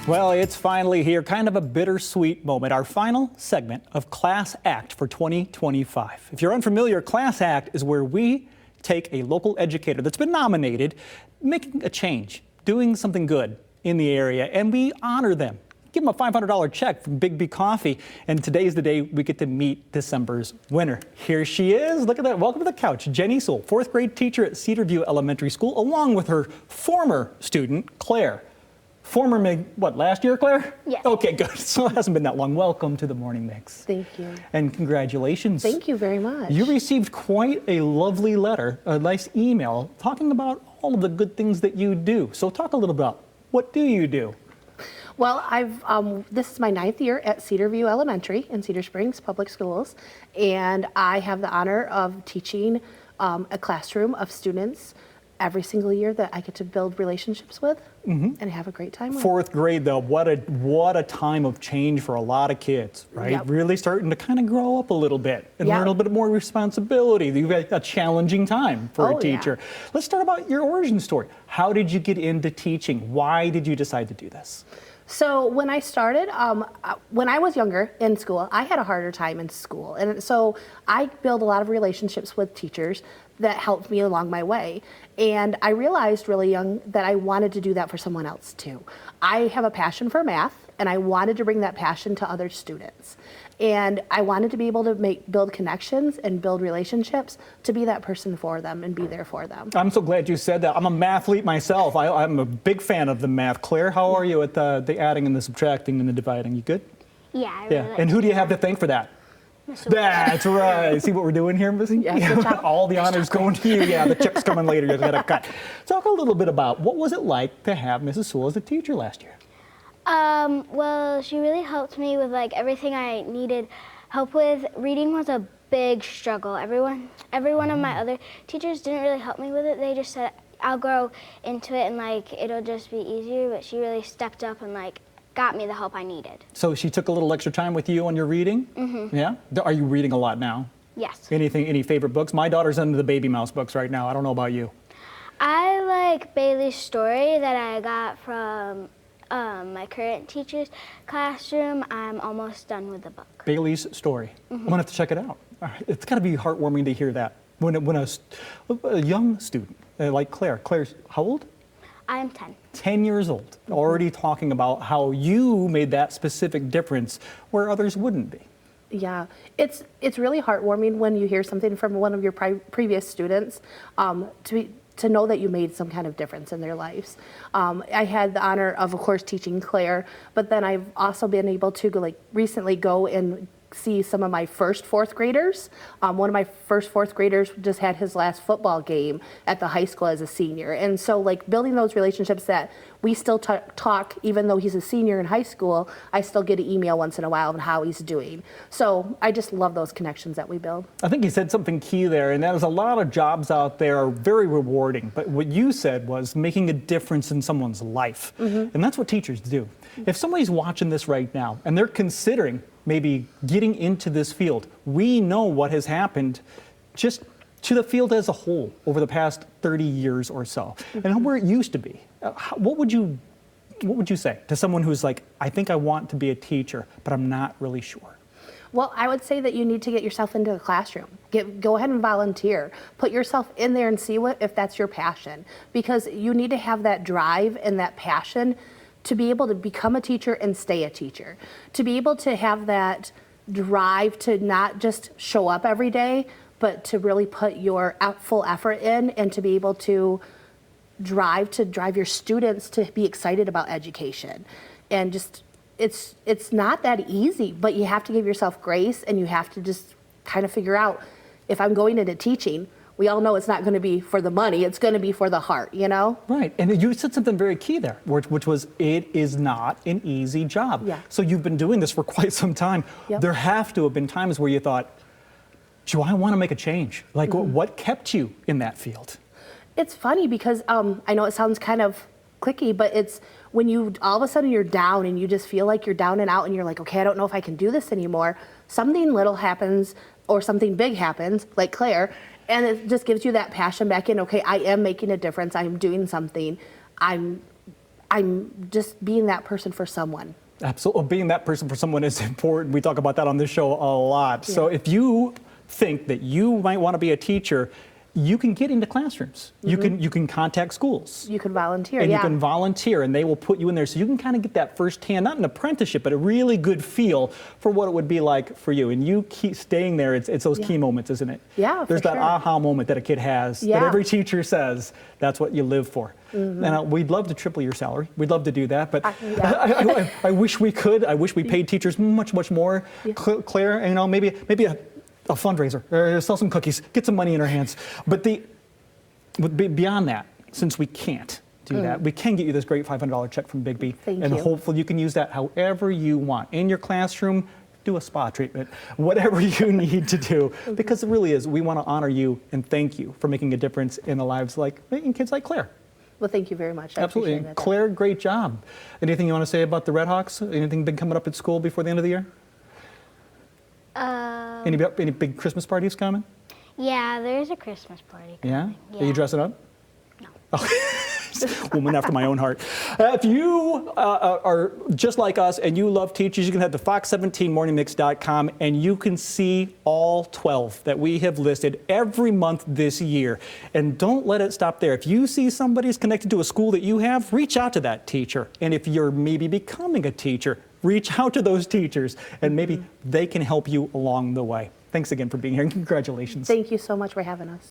Well, it's finally here, kind of a bittersweet moment, our final segment of Class Act for 2025. If you're unfamiliar, Class Act is where we take a local educator that's been nominated, making a change, doing something good in the area, and we honor them. Give them a $500 check from Biggby Coffee, and today's the day we get to meet December's winner. Here she is. Look at that. Welcome to the couch. Jenni Sewell, fourth grade teacher at Cedar View Elementary School, along with her former student, Claire. Last year, Claire? Yes. Okay, good. So it hasn't been that long. Welcome to the Morning Mix. Thank you. And congratulations. Thank you very much. You received quite a lovely letter, a nice email, talking about all of the good things that you do. So talk a little about what do you do? Well, this is my 9th year at Cedar View Elementary in Cedar Springs Public Schools, and I have the honor of teaching a classroom of students every single year that I get to build relationships with and have a great time with. Fourth grade, though, what a time of change for a lot of kids, right? Yep. Really starting to kind of grow up a little bit and Yep. learn a little bit more responsibility. You've got a challenging time for a teacher. Yeah. Let's start about your origin story. How did you get into teaching? Why did you decide to do this? So when I started, when I was younger in school, I had a harder time in school. And so I built a lot of relationships with teachers that helped me along my way. And I realized really young that I wanted to do that for someone else too. I have a passion for math, and I wanted to bring that passion to other students. And I wanted to be able to build connections and build relationships to be that person for them and be there for them. I'm so glad you said that. I'm a mathlete myself. I'm a big fan of the math. Claire, how are you at the adding and the subtracting and the dividing? You good? Yeah, I really like And who do you have to thank for that? That's right. See what we're doing here, Missy? Yes, all the honors going to you. Yeah, the check's coming later. You got to cut. Talk a little bit about what was it like to have Mrs. Sewell as a teacher last year? Well, she really helped me with like everything I needed help with. Reading was a big struggle. Every one of my other teachers didn't really help me with it. They just said I'll grow into it and like it'll just be easier, but she really stepped up and like got me the help I needed. So she took a little extra time with you on your reading? Mm-hmm. Yeah? Are you reading a lot now? Yes. Any favorite books? My daughter's into the Baby Mouse books right now. I don't know about you. I like Bailey's story that I got from my current teacher's classroom. I'm almost done with the book. Bailey's story. I'm gonna have to check it out. All right. It's gotta be heartwarming to hear that. When a young student like Claire's how old? I'm 10. 10 years old, already talking about how you made that specific difference where others wouldn't be. Yeah, it's really heartwarming when you hear something from one of your previous students to know that you made some kind of difference in their lives. I had the honor of course, teaching Claire, but then I've also been able to recently go and see some of my first fourth graders. One of my first fourth graders just had his last football game at the high school as a senior. And so building those relationships that we still talk, even though he's a senior in high school, I still get an email once in a while on how he's doing. So I just love those connections that we build. I think you said something key there, and that is a lot of jobs out there are very rewarding, but what you said was making a difference in someone's life. And that's what teachers do. If somebody's watching this right now and they're considering maybe getting into this field, we know what has happened just to the field as a whole over the past 30 years or so, and where it used to be. What would you say to someone who's like, I think I want to be a teacher, but I'm not really sure? Well, I would say that you need to get yourself into a classroom. Go ahead and volunteer. Put yourself in there and see if that's your passion, because you need to have that drive and that passion to be able to become a teacher and stay a teacher, to be able to have that drive to not just show up every day, but to really put your full effort in, and to be able to drive your students to be excited about education. And just, it's not that easy, but you have to give yourself grace, and you have to just kind of figure out, if I'm going into teaching, we all know it's not going to be for the money, it's going to be for the heart, you know? Right, and you said something very key there, which was it is not an easy job. Yeah. So you've been doing this for quite some time. Yep. There have to have been times where you thought, do I want to make a change? Like, what kept you in that field? It's funny because I know it sounds kind of clicky, but it's when you all of a sudden you're down and you just feel like you're down and out and you're like, okay, I don't know if I can do this anymore. Something little happens or something big happens, like Claire, and it just gives you that passion back in. Okay, I am making a difference. I'm doing something. I'm I'm just being that person for someone. Absolutely. Being that person for someone is important. We talk about that on this show a lot. Yeah. So if you think that you might want to be a teacher, you can get into classrooms. You can contact schools. You could volunteer, And yeah. you can volunteer, and they will put you in there so you can kind of get that firsthand, not an apprenticeship, but a really good feel for what it would be like for you. And you keep staying there. It's those key moments, isn't it? Yeah, There's for that sure. aha moment that a kid has that Yeah. every teacher says that's what you live for. And we'd love to triple your salary. We'd love to do that, but I wish we could. I wish we paid teachers much, much more. Yeah. Claire, you know, maybe a fundraiser, or sell some cookies, get some money in our hands. But beyond that, since we can't do that, we can get you this great $500 check from Biggby. Thank and you. hopefully you can use that however you want. In your classroom, do a spa treatment, whatever you need to do. Because it really is, we want to honor you and thank you for making a difference in the lives in kids like Claire. Well, thank you very much. I Absolutely. appreciate And it. Claire, great job. Anything you want to say about the Redhawks? Anything big coming up at school before the end of the year? Any big Christmas parties coming? Yeah, there's a Christmas party Yeah? coming. Are you dressing up? No. Woman after my own heart. If you are just like us and you love teachers, you can head to fox17morningmix.com and you can see all 12 that we have listed every month this year. And don't let it stop there. If you see somebody's connected to a school that you have, reach out to that teacher. And if you're maybe becoming a teacher, reach out to those teachers and maybe they can help you along the way. Thanks again for being here and congratulations. Thank you so much for having us.